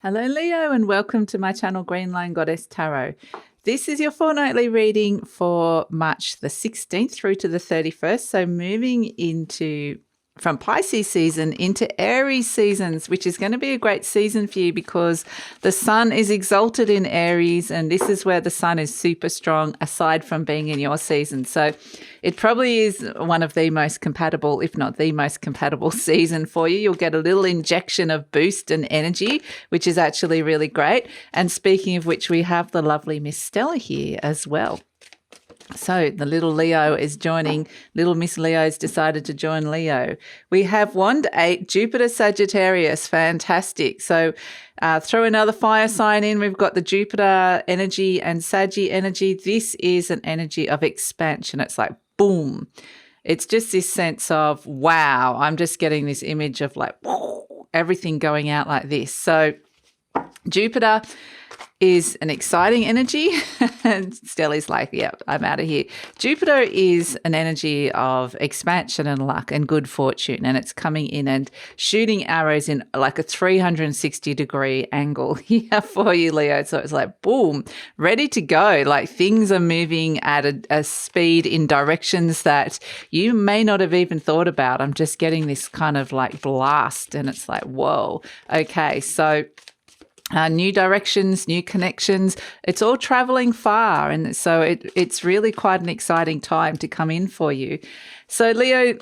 Hello Leo and welcome to my channel GreenLion Goddess Tarot. This is your fortnightly reading for March the 16th through to the 31st. So moving into from Pisces season into Aries seasons, which is going to be a great season for you because the sun is exalted in Aries, and this is where the sun is super strong aside from being in your season. So it probably is one of the most compatible, if not the most compatible season for you. You'll get a little injection of boost and energy, which is actually really great. And speaking of which, we have the lovely Miss Stella here as well. So the little Leo is joining, little Miss Leo's decided to join Leo. We have Wand 8, Jupiter Sagittarius, fantastic. So throw another fire sign in. We've got the Jupiter energy and Saggy energy. This is an energy of expansion. It's like, boom. It's just this sense of, wow, I'm just getting this image of like, everything going out like this. So Jupiter is an exciting energy. And Stella's like, yeah, I'm out of here. Jupiter is an energy of expansion and luck and good fortune. And it's coming in and shooting arrows in like a 360-degree angle here for you, Leo. So it's like, boom, ready to go. Like things are moving at a speed in directions that you may not have even thought about. I'm just getting this kind of like blast. And it's like, whoa, okay. So new directions, new connections, it's all traveling far. And so it's really quite an exciting time to come in for you. So Leo,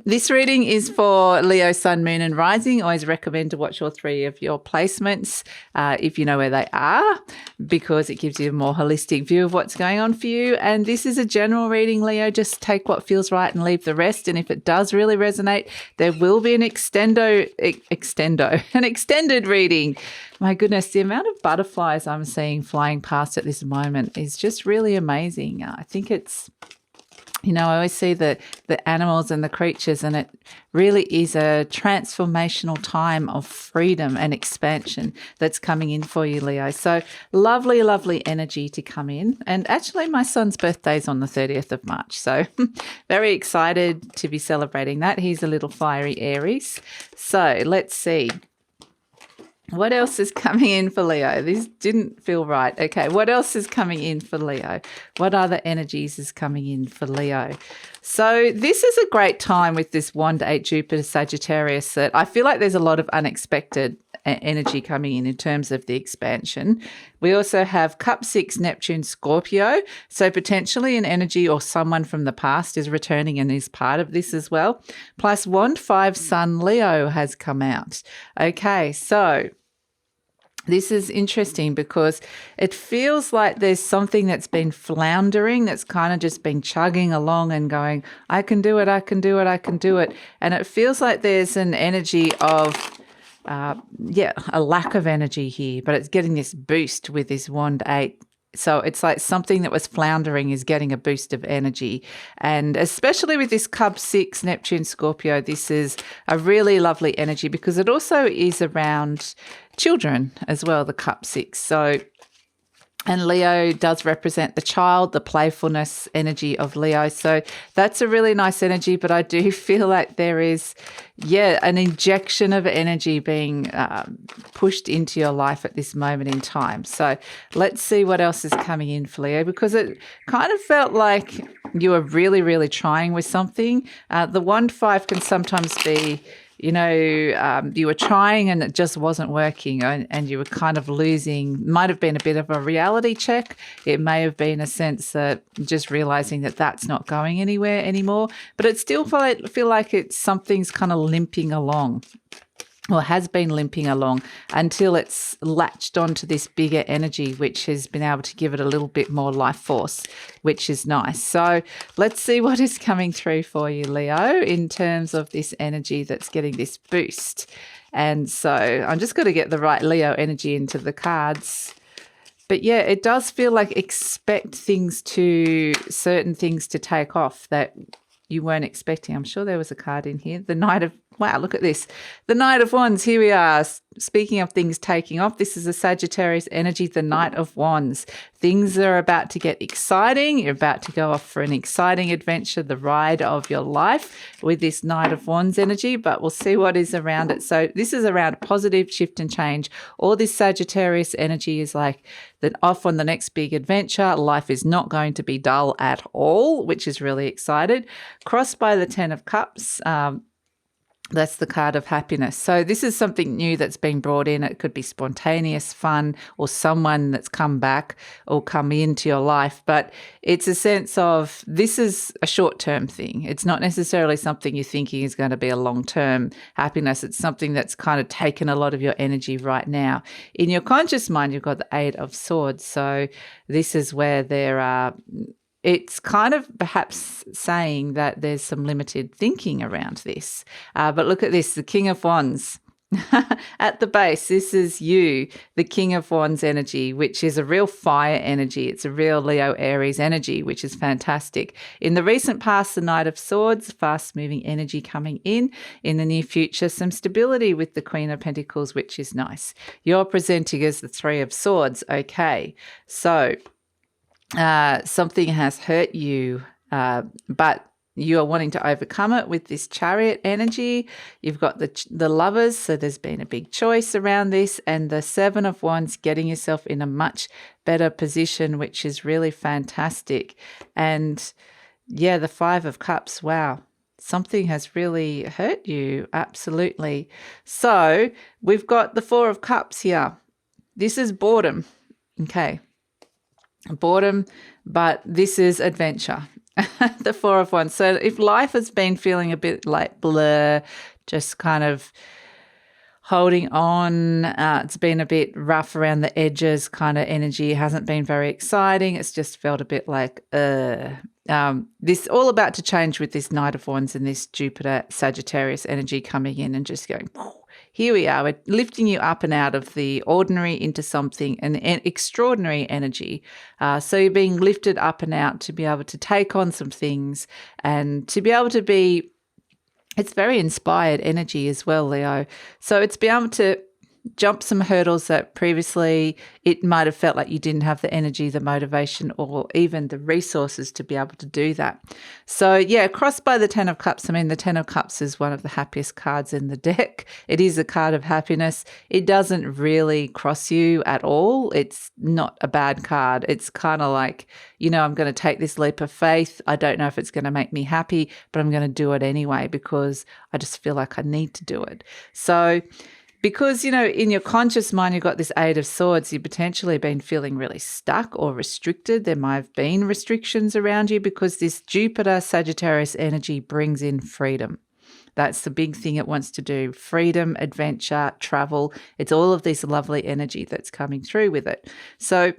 this reading is for Leo, Sun, Moon and Rising. I always recommend to watch all three of your placements if you know where they are, because it gives you a more holistic view of what's going on for you. And this is a general reading, Leo. Just take what feels right and leave the rest. And if it does really resonate, there will be an extended reading. My goodness, the amount of butterflies I'm seeing flying past at this moment is just really amazing. I think it's, I always see the animals and the creatures, and it really is a transformational time of freedom and expansion that's coming in for you, Leo. So lovely, lovely energy to come in. And actually, my son's birthday is on the 30th of March. So very excited to be celebrating that. He's a little fiery Aries. So let's see. What else is coming in for Leo? This didn't feel right. Okay, what else is coming in for Leo? What other energies is coming in for Leo? So this is a great time with this Wand 8 Jupiter Sagittarius that I feel like there's a lot of unexpected energy coming in terms of the expansion. We also have Cup 6 Neptune Scorpio. So potentially an energy or someone from the past is returning and is part of this as well. Plus Wand 5 Sun Leo has come out. Okay, so this is interesting because it feels like there's something that's been floundering, that's kind of just been chugging along and going, I can do it, I can do it, I can do it. And it feels like there's an energy of, a lack of energy here, but it's getting this boost with this Wand 8. So it's like something that was floundering is getting a boost of energy. And especially with this Cup 6 Neptune Scorpio, this is a really lovely energy because it also is around children as well, the Cup 6. So, and Leo does represent the child, the playfulness energy of Leo. So that's a really nice energy, but I do feel like there is, an injection of energy being pushed into your life at this moment in time. So let's see what else is coming in for Leo, because it kind of felt like you were really, really trying with something. The Wand 5 can sometimes be, you were trying and it just wasn't working, and you were kind of losing. Might have been a bit of a reality check. It may have been a sense that just realizing that that's not going anywhere anymore, but it still feel like it's something's kind of limping along, or has been limping along until it's latched onto this bigger energy, which has been able to give it a little bit more life force, which is nice. So let's see what is coming through for you, Leo, in terms of this energy that's getting this boost. And so I'm just going to get the right Leo energy into the cards. But yeah, it does feel like expect certain things to take off that you weren't expecting. I'm sure there was a card in here. The Knight of, wow, look at this. The Knight of Wands, here we are. Speaking of things taking off, this is a Sagittarius energy, the Knight of Wands. Things are about to get exciting. You're about to go off for an exciting adventure, the ride of your life with this Knight of Wands energy, but we'll see what is around it. So this is around positive shift and change. All this Sagittarius energy is like then off on the next big adventure. Life is not going to be dull at all, which is really excited. Crossed by the 10 of Cups. That's the card of happiness. So this is something new that's been brought in. It could be spontaneous fun or someone that's come back or come into your life. But it's a sense of this is a short-term thing. It's not necessarily something you're thinking is going to be a long-term happiness. It's something that's kind of taken a lot of your energy right now. In your conscious mind, you've got the Eight of Swords. So this is where there are... It's kind of perhaps saying that there's some limited thinking around this. But look at this, the King of Wands. At the base, this is you, the King of Wands energy, which is a real fire energy. It's a real Leo Aries energy, which is fantastic. In the recent past, the Knight of Swords, fast-moving energy coming in. In the near future, some stability with the Queen of Pentacles, which is nice. You're presenting as the Three of Swords. Okay, so... something has hurt you, but you are wanting to overcome it with this Chariot energy. You've got the Lovers, so there's been a big choice around this, and the Seven of Wands, getting yourself in a much better position, which is really fantastic. And yeah, the Five of Cups, wow. Something has really hurt you, absolutely. So we've got the Four of Cups here. This is boredom, okay. Boredom, but this is adventure. The Four of Wands. So if life has been feeling a bit like blur, just kind of holding on, it's been a bit rough around the edges kind of energy, hasn't been very exciting. It's just felt a bit like, this all about to change with this Knight of Wands and this Jupiter Sagittarius energy coming in and just going, here we are. We're lifting you up and out of the ordinary into something, an extraordinary energy. So you're being lifted up and out to be able to take on some things and to be able to be, it's very inspired energy as well, Leo. So it's be able to jump some hurdles that previously it might have felt like you didn't have the energy, the motivation, or even the resources to be able to do that. So yeah, crossed by the 10 of Cups. I mean, the 10 of Cups is one of the happiest cards in the deck. It is a card of happiness. It doesn't really cross you at all. It's not a bad card. It's kind of like, you know, I'm going to take this leap of faith. I don't know if it's going to make me happy, but I'm going to do it anyway because I just feel like I need to do it. So because, you know, in your conscious mind, you've got this Eight of Swords, you've potentially been feeling really stuck or restricted. There might have been restrictions around you because this Jupiter Sagittarius energy brings in freedom. That's the big thing it wants to do. Freedom, adventure, travel. It's all of this lovely energy that's coming through with it. So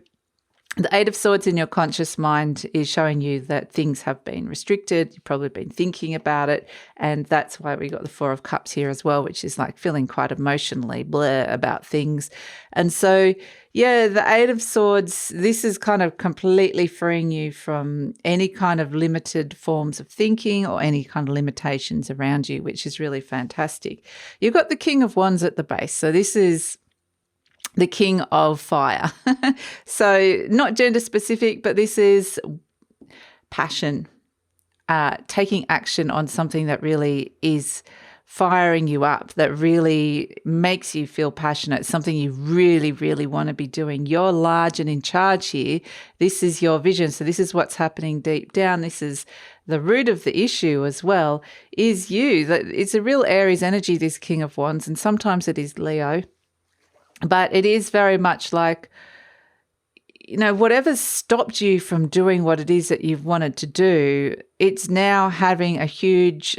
the Eight of Swords in your conscious mind is showing you that things have been restricted. You've probably been thinking about it. And that's why we got the Four of Cups here as well, which is like feeling quite emotionally blur about things. And so, yeah, the Eight of Swords, this is kind of completely freeing you from any kind of limited forms of thinking or any kind of limitations around you, which is really fantastic. You've got the King of Wands at the base. So this is the King of Fire. So not gender specific, but this is passion, taking action on something that really is firing you up, that really makes you feel passionate, something you really, really want to be doing. You're large and in charge here. This is your vision. So this is what's happening deep down. This is the root of the issue as well, is you. It's a real Aries energy, this King of Wands, and sometimes it is Leo. But it is very much like, you know, whatever's stopped you from doing what it is that you've wanted to do, it's now having a huge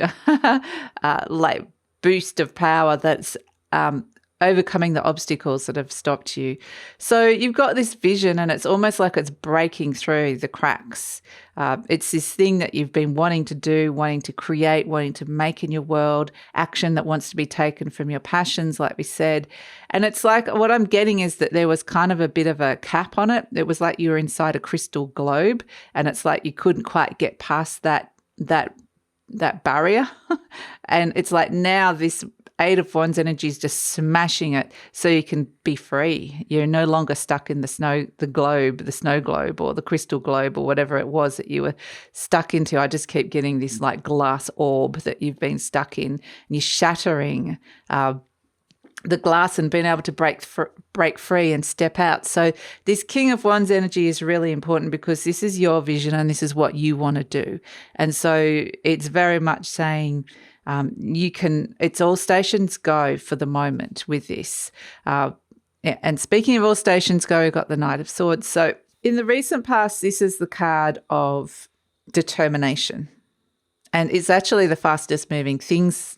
like boost of power that's overcoming the obstacles that have stopped you. So you've got this vision and it's almost like it's breaking through the cracks. It's this thing that you've been wanting to do, wanting to create, wanting to make in your world, action that wants to be taken from your passions, like we said. And it's like what I'm getting is that there was kind of a bit of a cap on it. It was like you were inside a crystal globe and it's like you couldn't quite get past that that barrier. And it's like now this Eight of Wands energy is just smashing it so you can be free. You're no longer stuck in the snow globe or the crystal globe or whatever it was that you were stuck into. I just keep getting this like glass orb that you've been stuck in, and you're shattering the glass and being able to break free and step out. So this King of Wands energy is really important because this is your vision and this is what you want to do. And so it's very much saying, it's all stations go for the moment with this. And speaking of all stations go, we've got the Knight of Swords. So in the recent past, this is the card of determination. And it's actually the fastest moving things.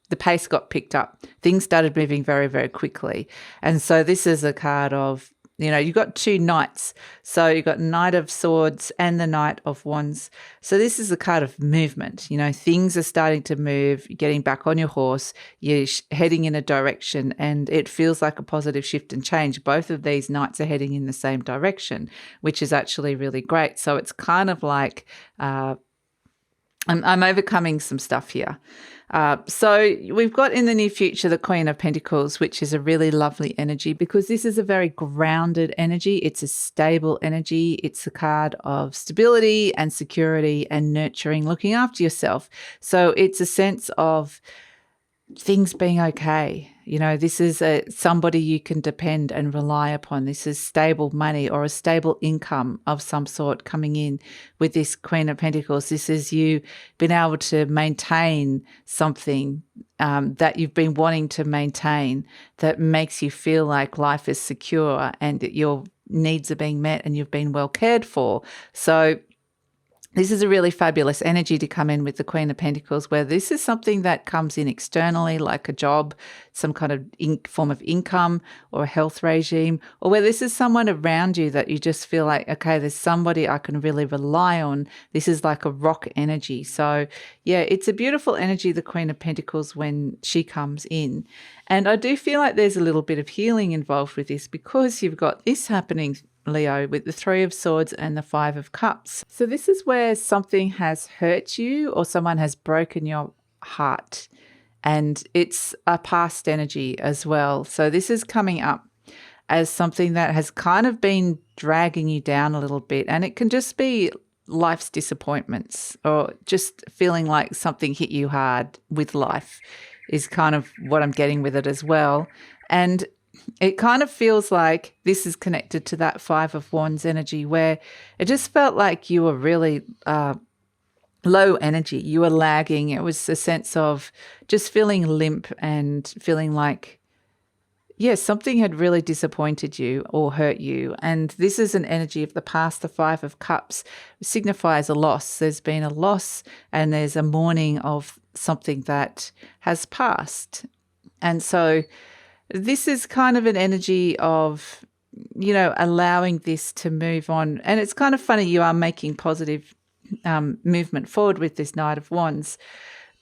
The pace got picked up. Things started moving very, very quickly. And so this is a card of, you've got two knights. So you've got Knight of Swords and the Knight of Wands. So this is a card of movement. Things are starting to move. You're getting back on your horse. You're heading in a direction, and it feels like a positive shift and change. Both of these knights are heading in the same direction, which is actually really great. So it's kind of like I'm overcoming some stuff here. So we've got in the near future the Queen of Pentacles, which is a really lovely energy because this is a very grounded energy. It's a stable energy. It's a card of stability and security and nurturing, looking after yourself. So it's a sense of things being okay. This is somebody you can depend and rely upon. This is stable money or a stable income of some sort coming in with this Queen of Pentacles. This is you being able to maintain something that you've been wanting to maintain that makes you feel like life is secure and that your needs are being met and you've been well cared for. So this is a really fabulous energy to come in with the Queen of Pentacles, where this is something that comes in externally, like a job, some kind of form of income or a health regime, or where this is someone around you that you just feel like, okay, there's somebody I can really rely on. This is like a rock energy. So yeah, it's a beautiful energy, the Queen of Pentacles, when she comes in. And I do feel like there's a little bit of healing involved with this because you've got this happening, Leo, with the Three of Swords and the Five of Cups. So this is where something has hurt you or someone has broken your heart, and it's a past energy as well. So this is coming up as something that has kind of been dragging you down a little bit, and it can just be life's disappointments or just feeling like something hit you hard with life is kind of what I'm getting with it as well. And it kind of feels like this is connected to that Five of Wands energy, where it just felt like you were really low energy. You were lagging. It was a sense of just feeling limp and feeling like, something had really disappointed you or hurt you. And this is an energy of the past. The Five of Cups signifies a loss. There's been a loss and there's a mourning of something that has passed. And so this is kind of an energy of, allowing this to move on. And it's kind of funny, you are making positive movement forward with this Knight of Wands.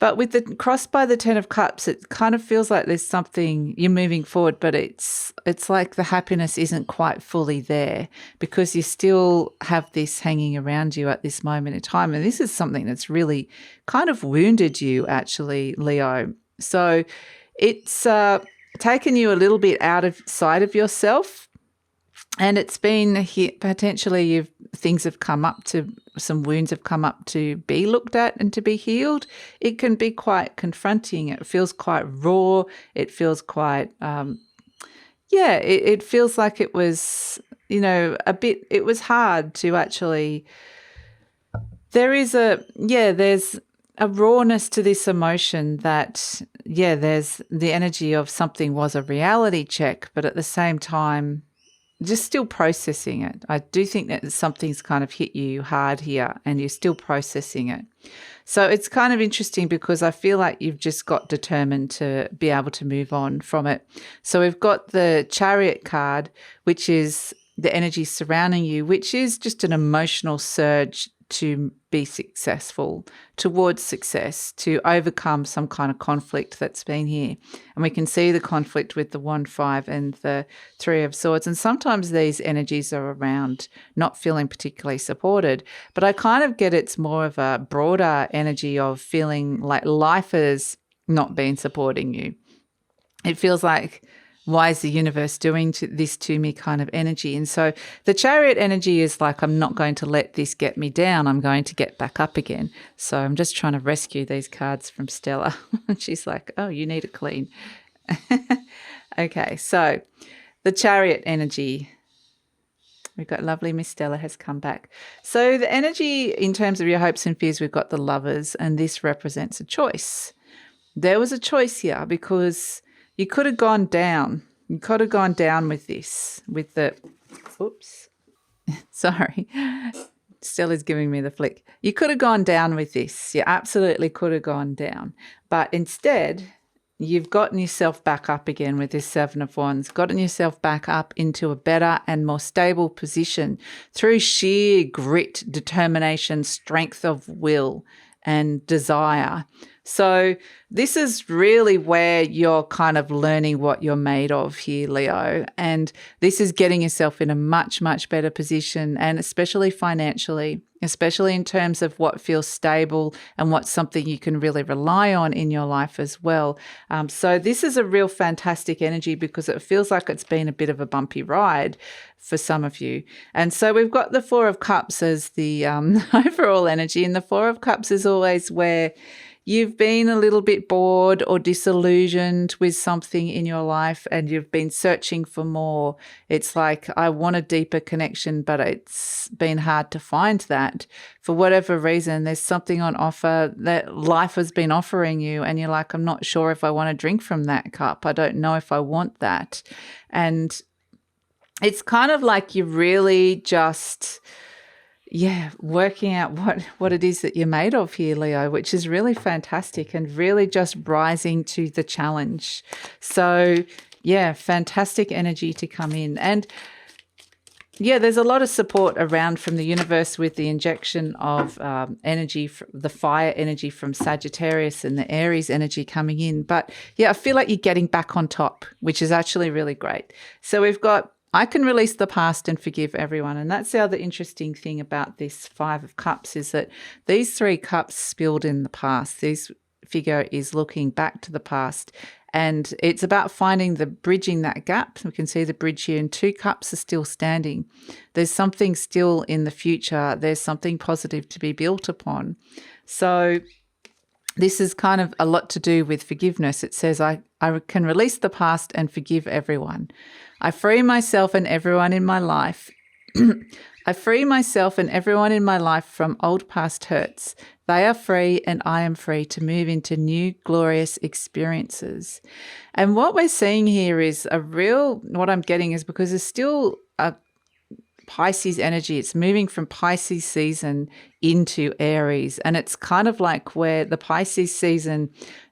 But with the crossed by the Ten of Cups, it kind of feels like there's something you're moving forward, but it's like the happiness isn't quite fully there because you still have this hanging around you at this moment in time. And this is something that's really kind of wounded you, actually, Leo. So it's taken you a little bit out of sight of yourself, and it's been potentially things have come up to, some wounds have come up to be looked at and to be healed. It can be quite confronting. It feels quite raw. It feels quite it feels like it was it was hard to actually, there's a rawness to this emotion that, there's the energy of something was a reality check, but at the same time, just still processing it. I do think that something's kind of hit you hard here and you're still processing it. So it's kind of interesting because I feel like you've just got determined to be able to move on from it. So we've got the Chariot card, which is the energy surrounding you, which is just an emotional surge to be successful, towards success, to overcome some kind of conflict that's been here. And we can see the conflict with the 1-5 and the 3 of Swords. And sometimes these energies are around not feeling particularly supported. But I kind of get it's more of a broader energy of feeling like life has not been supporting you. It feels like, why is the universe doing this to me kind of energy? And so the Chariot energy is like, I'm not going to let this get me down. I'm going to get back up again. So I'm just trying to rescue these cards from Stella. She's like, oh, you need a clean. Okay, so the Chariot energy. We've got lovely Miss Stella has come back. So the energy in terms of your hopes and fears, we've got the Lovers, and this represents a choice. There was a choice here because you could have gone down. You could have gone down with this, with the, oops, sorry. Stella's giving me the flick. You could have gone down with this. You absolutely could have gone down. But instead, you've gotten yourself back up again with this 7 of Wands, gotten yourself back up into a better and more stable position through sheer grit, determination, strength of will, and desire. So this is really where you're kind of learning what you're made of here, Leo. And this is getting yourself in a much, much better position, and especially financially, especially in terms of what feels stable and what's something you can really rely on in your life as well. So this is a real fantastic energy because it feels like it's been a bit of a bumpy ride for some of you. And so we've got the 4 of Cups as the overall energy, and the 4 of Cups is always where you've been a little bit bored or disillusioned with something in your life and you've been searching for more. It's like, I want a deeper connection, but it's been hard to find that. For whatever reason, there's something on offer that life has been offering you and you're like, I'm not sure if I want to drink from that cup. I don't know if I want that. And it's kind of like you really just... working out what it is that you're made of here, Leo, which is really fantastic and really just rising to the challenge. So, fantastic energy to come in. And, there's a lot of support around from the universe with the injection of energy, the fire energy from Sagittarius and the Aries energy coming in. But, I feel like you're getting back on top, which is actually really great. So we've got, I can release the past and forgive everyone. And that's the other interesting thing about this 5 of Cups is that these 3 cups spilled in the past. This figure is looking back to the past, and it's about bridging that gap. We can see the bridge here, and 2 cups are still standing. There's something still in the future. There's something positive to be built upon. So this is kind of a lot to do with forgiveness. It says, I can release the past and forgive everyone. I free myself and everyone in my life. I free myself and everyone in my life from old past hurts. They are free and I am free to move into new glorious experiences. And what we're seeing here is what I'm getting is because there's still a Pisces energy. It's moving from Pisces season into Aries. And it's kind of like where the Pisces season,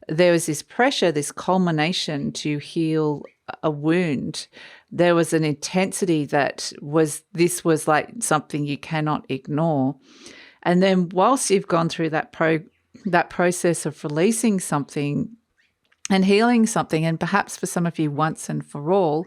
there was this pressure, this culmination to heal a wound. There was an intensity this was like something you cannot ignore. And then whilst you've gone through that process of releasing something and healing something, and perhaps for some of you once and for all,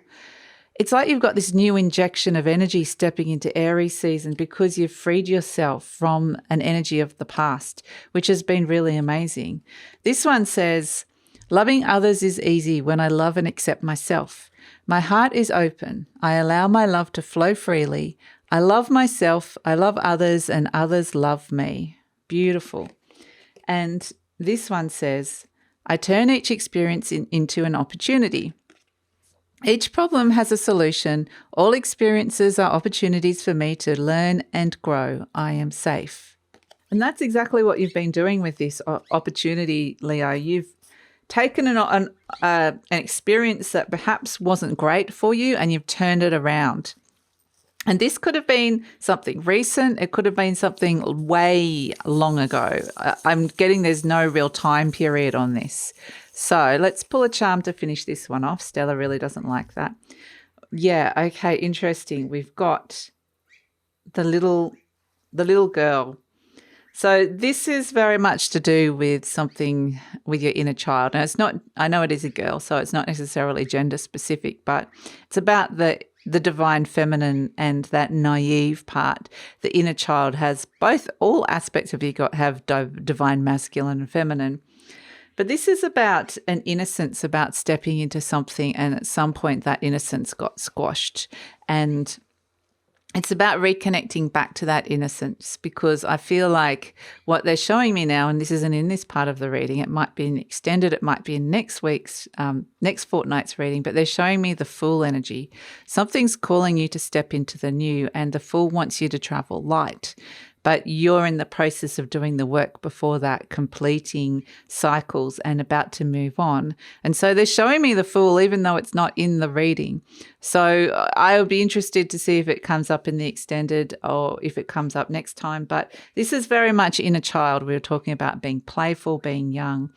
it's like you've got this new injection of energy stepping into Aries season because you've freed yourself from an energy of the past, which has been really amazing. This one says, loving others is easy when I love and accept myself. My heart is open. I allow my love to flow freely. I love myself. I love others and others love me. Beautiful. And this one says, I turn each experience into an opportunity. Each problem has a solution. All experiences are opportunities for me to learn and grow. I am safe. And that's exactly what you've been doing with this opportunity, Leo. You've taken an experience that perhaps wasn't great for you and you've turned it around. And this could have been something recent. It could have been something way long ago. I'm getting there's no real time period on this. So let's pull a charm to finish this one off. Stella really doesn't like that. Yeah, okay, interesting. We've got the little girl. So this is very much to do with something with your inner child. And it's not, I know it is a girl, so it's not necessarily gender specific, but it's about the divine feminine and that naive part. The inner child has both, all aspects of you have divine masculine and feminine. But this is about an innocence, about stepping into something, and at some point that innocence got squashed. And it's about reconnecting back to that innocence, because I feel like what they're showing me now, and this isn't in this part of the reading, it might be in extended, it might be in next week's, next fortnight's reading, but they're showing me the Fool energy. Something's calling you to step into the new, and the Fool wants you to travel light. But you're in the process of doing the work before that, completing cycles and about to move on. And so they're showing me the Fool, even though it's not in the reading. So I would be interested to see if it comes up in the extended or if it comes up next time. But this is very much inner child. We were talking about being playful, being young,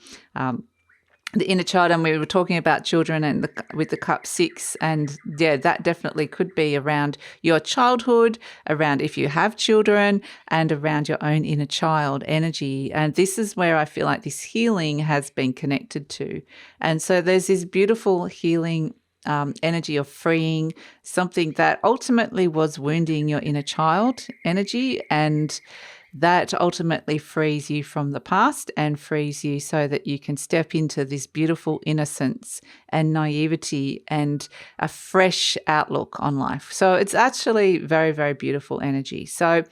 the inner child, and we were talking about children and with the cup 6, and yeah, that definitely could be around your childhood, around if you have children, and around your own inner child energy. And this is where I feel like this healing has been connected to. And so there's this beautiful healing energy of freeing something that ultimately was wounding your inner child energy, and that ultimately frees you from the past and frees you so that you can step into this beautiful innocence and naivety and a fresh outlook on life. So it's actually very, very beautiful energy. So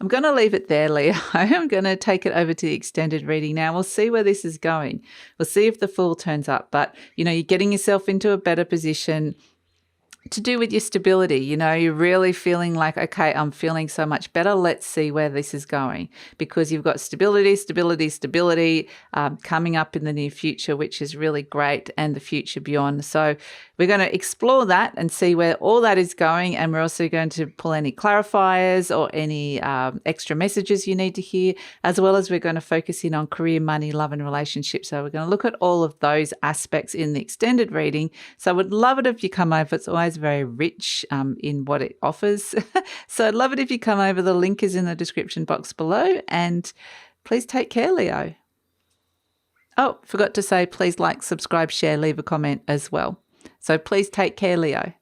I'm going to leave it there, Leo. I'm going to take it over to the extended reading now. We'll see where this is going. We'll see if the Fool turns up. But, you know, you're getting yourself into a better position to do with your stability. You know, you're really feeling like, okay, I'm feeling so much better. Let's see where this is going, because you've got stability coming up in the near future, which is really great, and the future beyond. So we're going to explore that and see where all that is going. And we're also going to pull any clarifiers or any extra messages you need to hear, as well as we're going to focus in on career, money, love, and relationships. So we're going to look at all of those aspects in the extended reading. So I would love it if you come over. It's always very rich in what it offers. So I'd love it if you come over. The link is in the description box below. And please take care, Leo. Oh, forgot to say, please like, subscribe, share, leave a comment as well. So please take care, Leo.